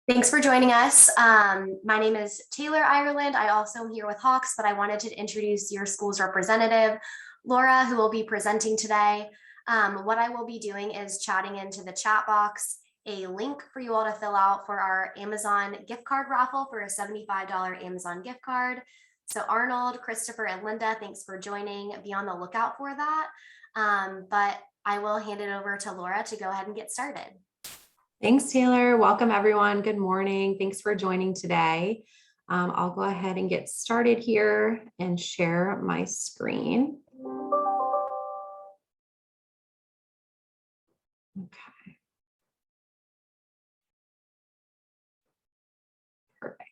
Thanks for joining us. My name is Taylor Ireland. I also am here with Hawks, but I wanted to introduce your school's representative, Laura, who will be presenting today. What I will be doing is chatting into the chat box a link for you all to fill out for our Amazon gift card raffle for a $75 Amazon gift card. So Arnold, Christopher, and Linda, thanks for joining. Be on the lookout for that. But I will hand it over to Laura to go ahead and get started. Thanks, Taylor. Welcome, everyone. Good morning. Thanks for joining today. I'll go ahead and get started here and share my screen. Okay. Perfect.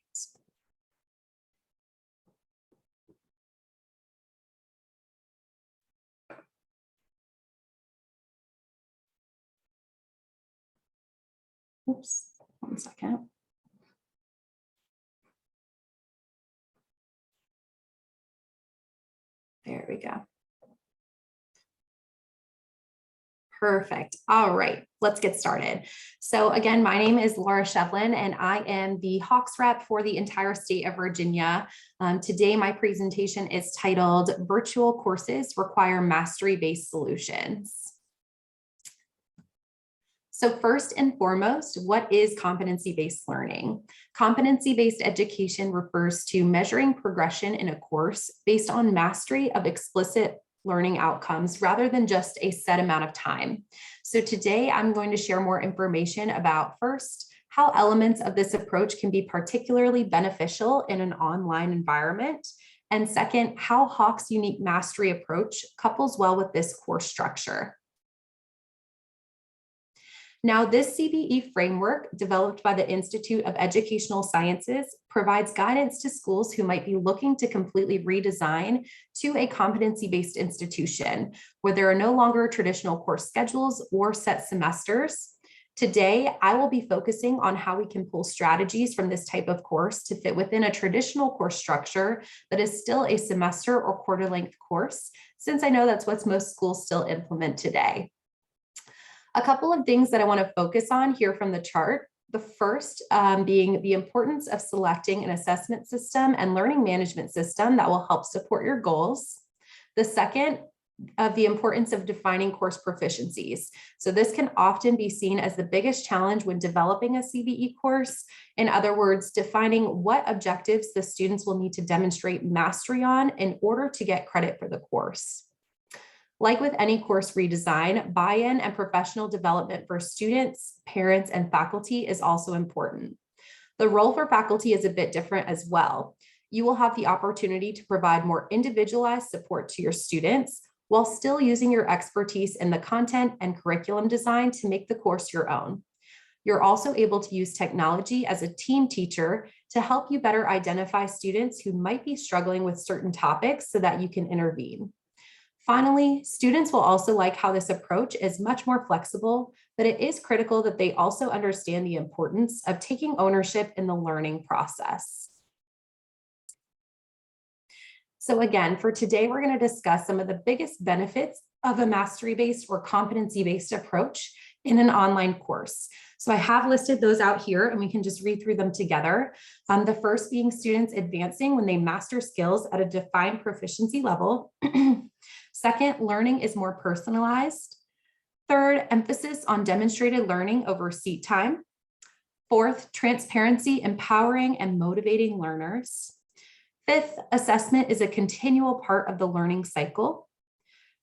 Oops, 1 second. There we go. Perfect. All right, let's get started. So again, my name is Laura Shevlin, and I am the Hawks rep for the entire state of Virginia. Today, my presentation is titled Virtual Courses Require Mastery-Based Solutions. So first and foremost, what is competency-based learning? Competency-based education refers to measuring progression in a course based on mastery of explicit learning outcomes rather than just a set amount of time. So today I'm going to share more information about first, how elements of this approach can be particularly beneficial in an online environment. And second, how Hawks' unique mastery approach couples well with this course structure. Now, this CBE framework, developed by the Institute of Educational Sciences, provides guidance to schools who might be looking to completely redesign to a competency-based institution, where there are no longer traditional course schedules or set semesters. Today, I will be focusing on how we can pull strategies from this type of course to fit within a traditional course structure that is still a semester or quarter-length course, since I know that's what most schools still implement today. A couple of things that I want to focus on here from the chart. The first being the importance of selecting an assessment system and learning management system that will help support your goals. The second of the importance of defining course proficiencies. So this can often be seen as the biggest challenge when developing a CBE course. In other words, defining what objectives the students will need to demonstrate mastery on in order to get credit for the course. Like with any course redesign, buy-in and professional development for students, parents, and faculty is also important. The role for faculty is a bit different as well. You will have the opportunity to provide more individualized support to your students while still using your expertise in the content and curriculum design to make the course your own. You're also able to use technology as a team teacher to help you better identify students who might be struggling with certain topics so that you can intervene. Finally, students will also like how this approach is much more flexible, but it is critical that they also understand the importance of taking ownership in the learning process. So again, for today, we're going to discuss some of the biggest benefits of a mastery-based or competency-based approach in an online course. So I have listed those out here and we can just read through them together. The first being students advancing when they master skills at a defined proficiency level. Second, learning is more personalized. Third, emphasis on demonstrated learning over seat time. Fourth, transparency, empowering and motivating learners. Fifth, assessment is a continual part of the learning cycle.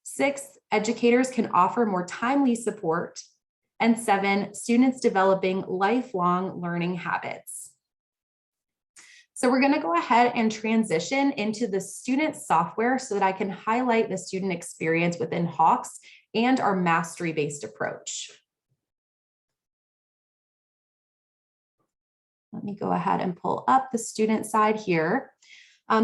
Sixth, educators can offer more timely support. And 7, students developing lifelong learning habits. So we're going to go ahead and transition into the student software so that I can highlight the student experience within Hawks and our mastery-based approach. Let me go ahead and pull up the student side here.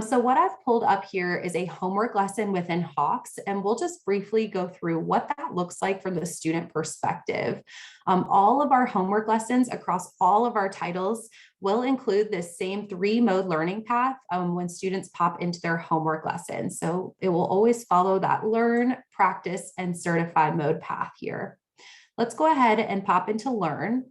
So what I've pulled up here is a homework lesson within Hawks, and we'll just briefly go through what that looks like from the student perspective. All of our homework lessons across all of our titles will include this same 3-mode learning path when students pop into their homework lesson. So it will always follow that learn, practice, and certify mode path here. Let's go ahead and pop into learn.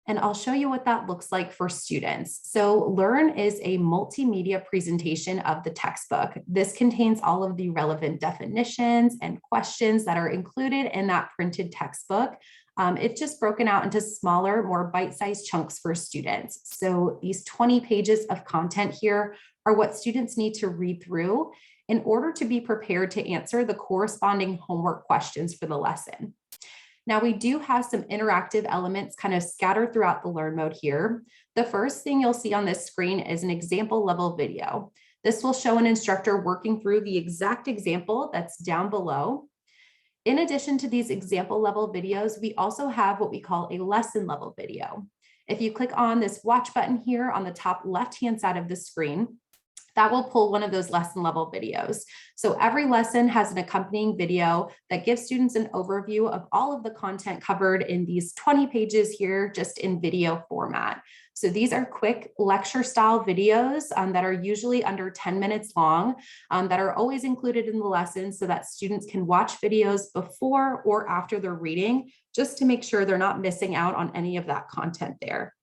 And I'll show you what that looks like for students. So Learn is a multimedia presentation of the textbook. This contains all of the relevant definitions and questions that are included in that printed textbook. It's just broken out into smaller, more bite-sized chunks for students. So these 20 pages of content here are what students need to read through in order to be prepared to answer the corresponding homework questions for the lesson. Now we do have some interactive elements kind of scattered throughout the Learn mode here. The first thing you'll see on this screen is an example level video. This will show an instructor working through the exact example that's down below. In addition to these example level videos, we also have what we call a lesson level video. If you click on this watch button here on the top left-hand side of the screen, that will pull one of those lesson level videos. So every lesson has an accompanying video that gives students an overview of all of the content covered in these 20 pages here, just in video format. So these are quick lecture style videos that are usually under 10 minutes long, that are always included in the lesson so that students can watch videos before or after they're reading, just to make sure they're not missing out on any of that content there.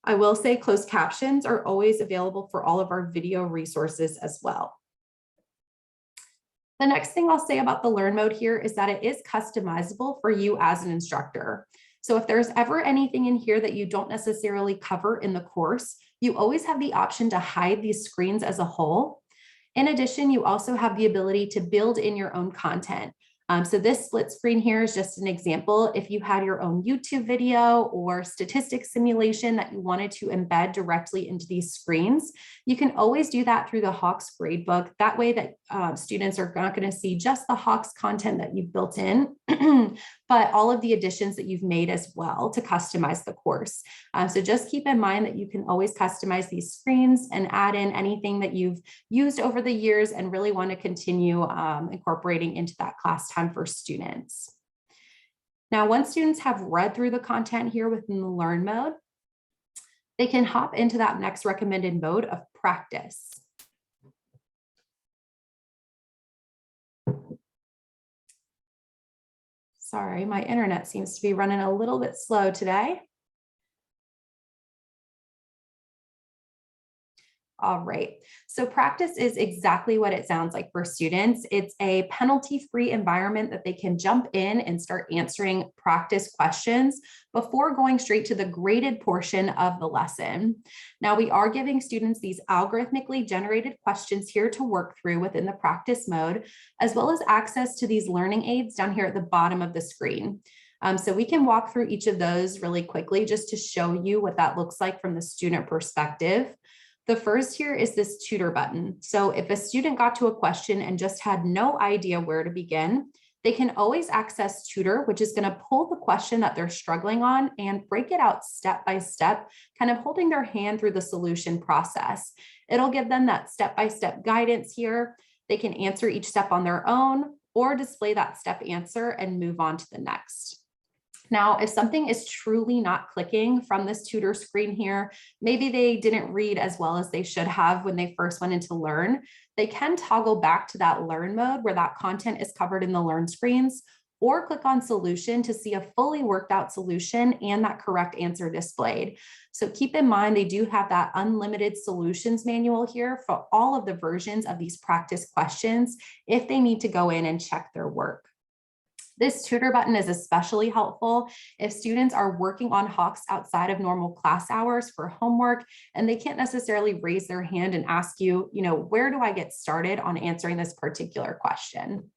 I will say closed captions are always available for all of our video resources as well. The next thing I'll say about the Learn mode here is that it is customizable for you as an instructor. So if there's ever anything in here that you don't necessarily cover in the course, you always have the option to hide these screens as a whole. In addition, you also have the ability to build in your own content. So this split screen here is just an example. If you had your own YouTube video or statistics simulation that you wanted to embed directly into these screens, you can always do that through the Hawks gradebook. That way that students are not going to see just the Hawks content that you've built in, but all of the additions that you've made as well to customize the course. So just keep in mind that you can always customize these screens and add in anything that you've used over the years and really want to continue incorporating into that class time for students. Now, once students have read through the content here within the Learn mode, they can hop into that next recommended mode of practice. Sorry, my internet seems to be running a little bit slow today. All right, so practice is exactly what it sounds like for students. It's a penalty-free environment that they can jump in and start answering practice questions before going straight to the graded portion of the lesson. Now, we are giving students these algorithmically generated questions here to work through within the practice mode, as well as access to these learning aids down here at the bottom of the screen. So we can walk through each of those really quickly just to show you what that looks like from the student perspective. The first here is this tutor button. So if a student got to a question and just had no idea where to begin, they can always access tutor, which is going to pull the question that they're struggling on and break it out step by step, kind of holding their hand through the solution process. It'll give them that step-by-step guidance here. They can answer each step on their own or display that step answer and move on to the next. Now, if something is truly not clicking from this tutor screen here, maybe they didn't read as well as they should have when they first went into Learn, they can toggle back to that Learn mode where that content is covered in the Learn screens, or click on Solution to see a fully worked out solution and that correct answer displayed. So keep in mind, they do have that unlimited solutions manual here for all of the versions of these practice questions if they need to go in and check their work. This tutor button is especially helpful if students are working on Hawks outside of normal class hours for homework, and they can't necessarily raise their hand and ask you, where do I get started on answering this particular question?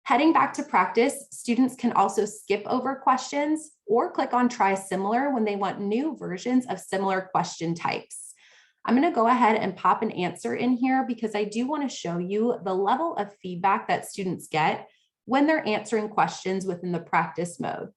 Heading back to practice, students can also skip over questions or click on Try Similar when they want new versions of similar question types. I'm going to go ahead and pop an answer in here because I do want to show you the level of feedback that students get when they're answering questions within the practice mode.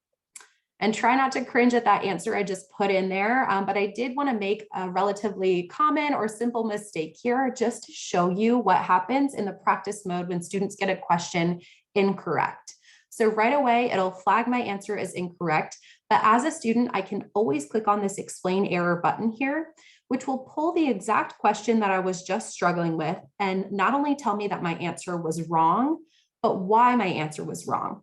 And try not to cringe at that answer I just put in there, but I did want to make a relatively common or simple mistake here just to show you what happens in the practice mode when students get a question incorrect. So right away, it'll flag my answer as incorrect, but as a student, I can always click on this Explain Error button here, which will pull the exact question that I was just struggling with and not only tell me that my answer was wrong, but why my answer was wrong.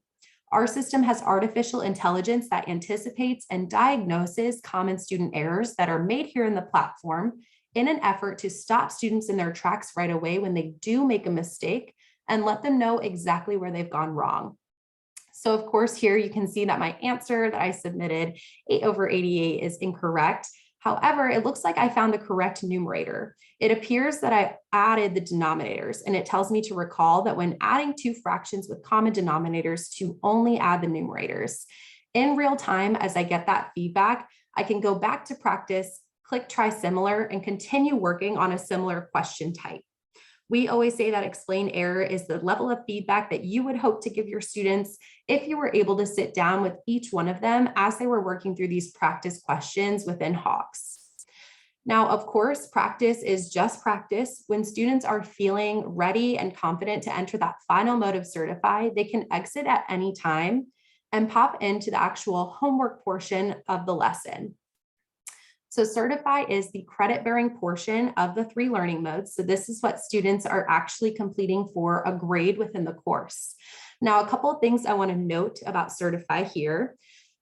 Our system has artificial intelligence that anticipates and diagnoses common student errors that are made here in the platform in an effort to stop students in their tracks right away when they do make a mistake and let them know exactly where they've gone wrong. So of course, here you can see that my answer that I submitted, 8/88, is incorrect. However, it looks like I found the correct numerator. It appears that I added the denominators, and it tells me to recall that when adding two fractions with common denominators, to only add the numerators. In real time, as I get that feedback, I can go back to practice, click try similar, and continue working on a similar question type. We always say that explain error is the level of feedback that you would hope to give your students if you were able to sit down with each one of them as they were working through these practice questions within Hawks. Now, of course, practice is just practice. When students are feeling ready and confident to enter that final mode of certify, they can exit at any time and pop into the actual homework portion of the lesson. So certify is the credit-bearing portion of the 3 learning modes. So this is what students are actually completing for a grade within the course. Now, a couple of things I want to note about certify here.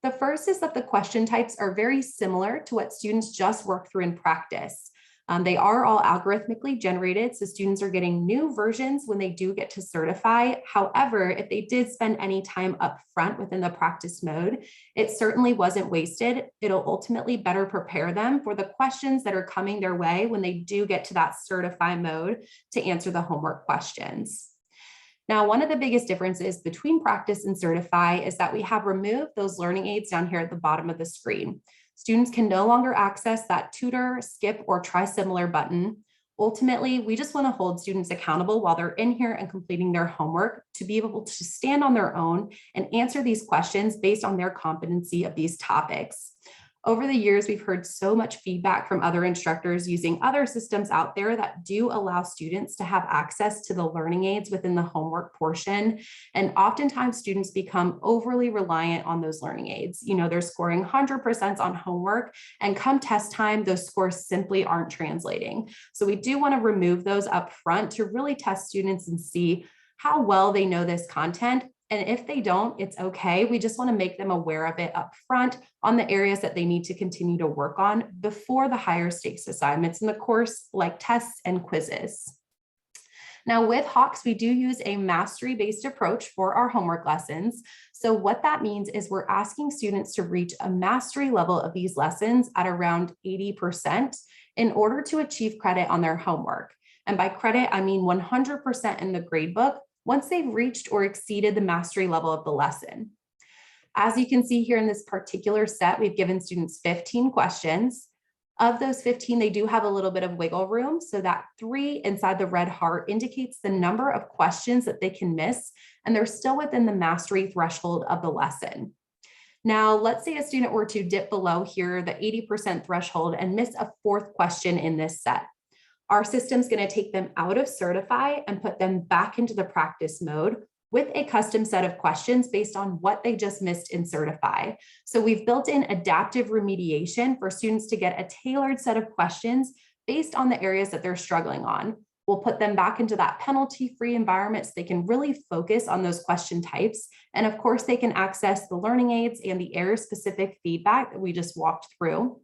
The first is that the question types are very similar to what students just worked through in practice. They are all algorithmically generated, so students are getting new versions when they do get to certify. However, if they did spend any time up front within the practice mode, it certainly wasn't wasted. It'll ultimately better prepare them for the questions that are coming their way when they do get to that certify mode to answer the homework questions. Now, one of the biggest differences between practice and certify is that we have removed those learning aids down here at the bottom of the screen. Students can no longer access that tutor, skip, or try similar button. Ultimately, we just want to hold students accountable while they're in here and completing their homework to be able to stand on their own and answer these questions based on their competency of these topics. Over the years, we've heard so much feedback from other instructors using other systems out there that do allow students to have access to the learning aids within the homework portion. And oftentimes students become overly reliant on those learning aids. You know, they're scoring 100% on homework, and come test time, those scores simply aren't translating. So we do want to remove those up front to really test students and see how well they know this content. And if they don't, it's okay. We just want to make them aware of it up front on the areas that they need to continue to work on before the higher stakes assignments in the course, like tests and quizzes. Now with Hawks, we do use a mastery-based approach for our homework lessons. So what that means is we're asking students to reach a mastery level of these lessons at around 80% in order to achieve credit on their homework. And by credit, I mean 100% in the gradebook once they've reached or exceeded the mastery level of the lesson. As you can see here in this particular set, we've given students 15 questions. Of those 15, they do have a little bit of wiggle room. So that 3 inside the red heart indicates the number of questions that they can miss, and they're still within the mastery threshold of the lesson. Now, let's say a student were to dip below here, the 80% threshold, and miss a 4th question in this set. Our system's going to take them out of certify and put them back into the practice mode with a custom set of questions based on what they just missed in certify. So we've built in adaptive remediation for students to get a tailored set of questions based on the areas that they're struggling on. We'll put them back into that penalty-free environment so they can really focus on those question types. And of course, they can access the learning aids and the area-specific feedback that we just walked through.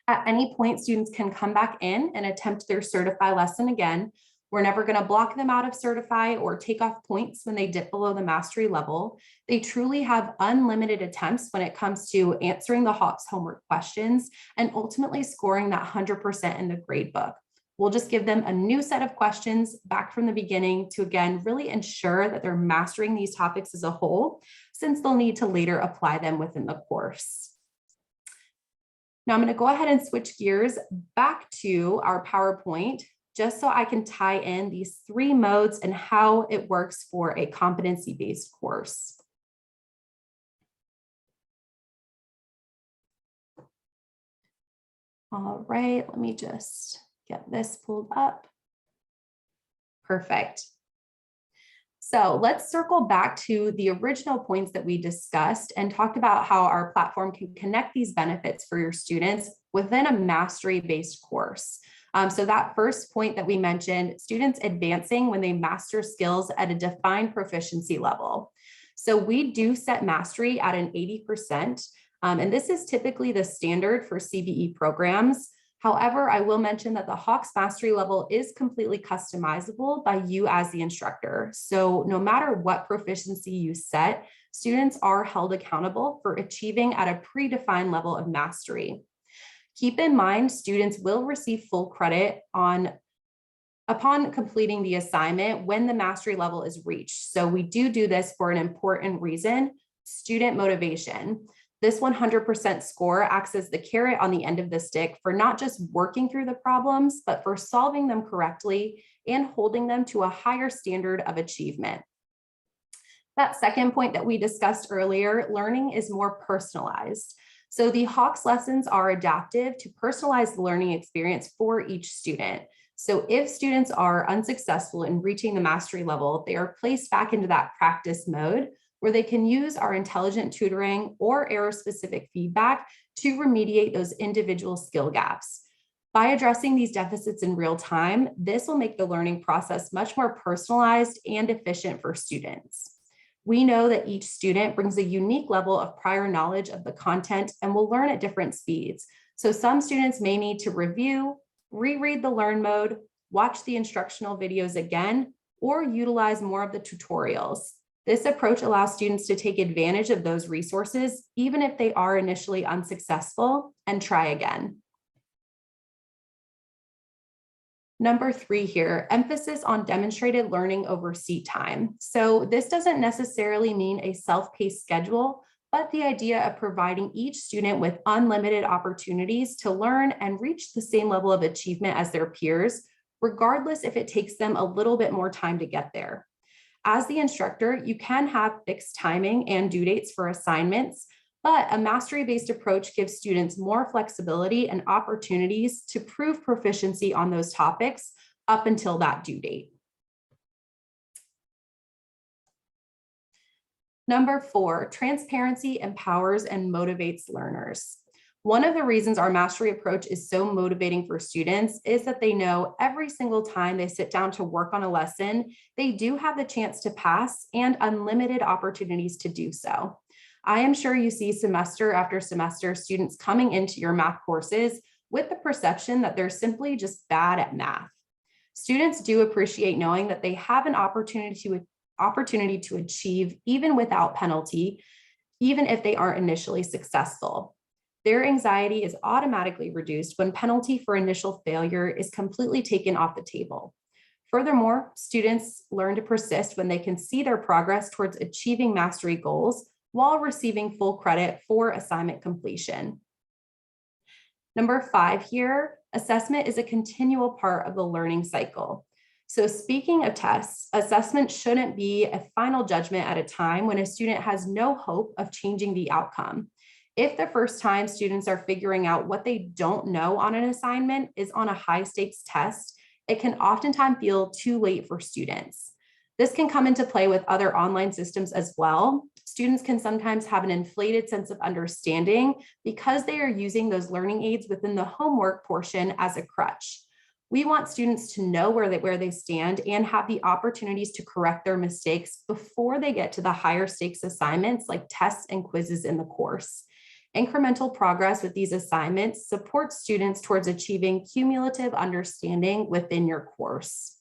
At any point, students can come back in and attempt their certify lesson again. We're never going to block them out of certify or take off points when they dip below the mastery level. They truly have unlimited attempts when it comes to answering the Hawks homework questions and ultimately scoring that 100% in the grade book. We'll just give them a new set of questions back from the beginning to, again, really ensure that they're mastering these topics as a whole, since they'll need to later apply them within the course. Now I'm going to go ahead and switch gears back to our PowerPoint just so I can tie in these 3 modes and how it works for a competency-based course. All right, let me just get this pulled up. Perfect. So let's circle back to the original points that we discussed and talked about how our platform can connect these benefits for your students within a mastery-based course. So that first point that we mentioned, students advancing when they master skills at a defined proficiency level. So we do set mastery at an 80%, and this is typically the standard for CBE programs. However, I will mention that the Hawks mastery level is completely customizable by you as the instructor. So no matter what proficiency you set, students are held accountable for achieving at a predefined level of mastery. Keep in mind, students will receive full credit upon completing the assignment when the mastery level is reached. So we do this for an important reason: student motivation. This 100% score acts as the carrot on the end of the stick for not just working through the problems, but for solving them correctly and holding them to a higher standard of achievement. That second point that we discussed earlier, learning is more personalized. So the Hawks lessons are adaptive to personalize the learning experience for each student. So if students are unsuccessful in reaching the mastery level, they are placed back into that practice mode where they can use our intelligent tutoring or error-specific feedback to remediate those individual skill gaps. By addressing these deficits in real time, this will make the learning process much more personalized and efficient for students. We know that each student brings a unique level of prior knowledge of the content and will learn at different speeds. So some students may need to review, reread the learn mode, watch the instructional videos again, or utilize more of the tutorials. This approach allows students to take advantage of those resources, even if they are initially unsuccessful, and try again. Number 3 here, emphasis on demonstrated learning over seat time. So this doesn't necessarily mean a self-paced schedule, but the idea of providing each student with unlimited opportunities to learn and reach the same level of achievement as their peers, regardless if it takes them a little bit more time to get there. As the instructor, you can have fixed timing and due dates for assignments, but a mastery-based approach gives students more flexibility and opportunities to prove proficiency on those topics up until that due date. Number 4, transparency empowers and motivates learners. One of the reasons our mastery approach is so motivating for students is that they know every single time they sit down to work on a lesson, they do have the chance to pass and unlimited opportunities to do so. I am sure you see semester after semester students coming into your math courses with the perception that they're simply just bad at math. Students do appreciate knowing that they have an opportunity to achieve even without penalty, even if they aren't initially successful. Their anxiety is automatically reduced when penalty for initial failure is completely taken off the table. Furthermore, students learn to persist when they can see their progress towards achieving mastery goals while receiving full credit for assignment completion. Number 5 here, assessment is a continual part of the learning cycle. So speaking of tests, assessment shouldn't be a final judgment at a time when a student has no hope of changing the outcome. If the first time students are figuring out what they don't know on an assignment is on a high stakes test, it can oftentimes feel too late for students. This can come into play with other online systems as well. Students can sometimes have an inflated sense of understanding because they are using those learning aids within the homework portion as a crutch. We want students to know where they stand and have the opportunities to correct their mistakes before they get to the higher stakes assignments like tests and quizzes in the course. Incremental progress with these assignments supports students towards achieving cumulative understanding within your course.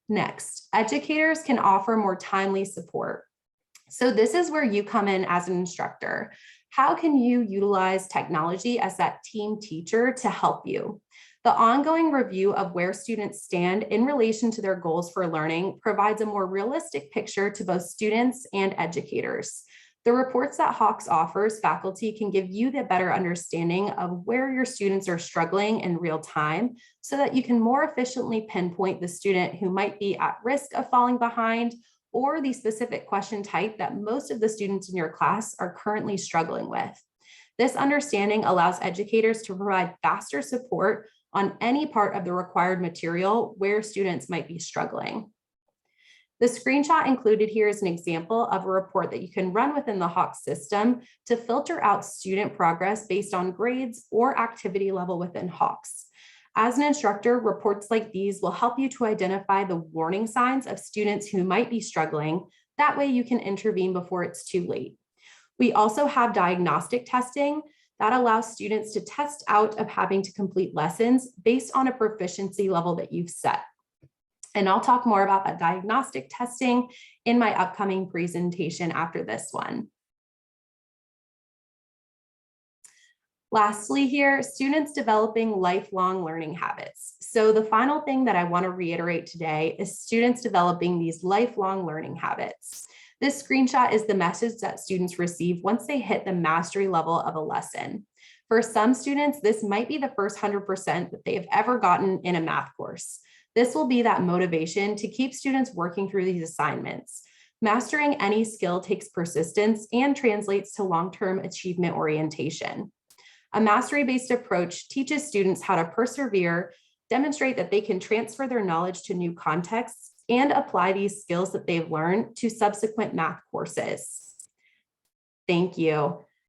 Next, educators can offer more timely support. So this is where you come in as an instructor. How can you utilize technology as that team teacher to help you? The ongoing review of where students stand in relation to their goals for learning provides a more realistic picture to both students and educators. The reports that Hawks offers faculty can give you the better understanding of where your students are struggling in real time so that you can more efficiently pinpoint the student who might be at risk of falling behind or the specific question type that most of the students in your class are currently struggling with. This understanding allows educators to provide faster support on any part of the required material where students might be struggling. The screenshot included here is an example of a report that you can run within the Hawks system to filter out student progress based on grades or activity level within Hawks. As an instructor, reports like these will help you to identify the warning signs of students who might be struggling. That way you can intervene before it's too late. We also have diagnostic testing that allows students to test out of having to complete lessons based on a proficiency level that you've set. And I'll talk more about that diagnostic testing in my upcoming presentation after this one. Lastly here, students developing lifelong learning habits. So the final thing that I want to reiterate today is students developing these lifelong learning habits. This screenshot is the message that students receive once they hit the mastery level of a lesson. For some students, this might be the first 100% that they've ever gotten in a math course. This will be that motivation to keep students working through these assignments. Mastering any skill takes persistence and translates to long-term achievement orientation. A mastery-based approach teaches students how to persevere, demonstrate that they can transfer their knowledge to new contexts, and apply these skills that they've learned to subsequent math courses. Thank you.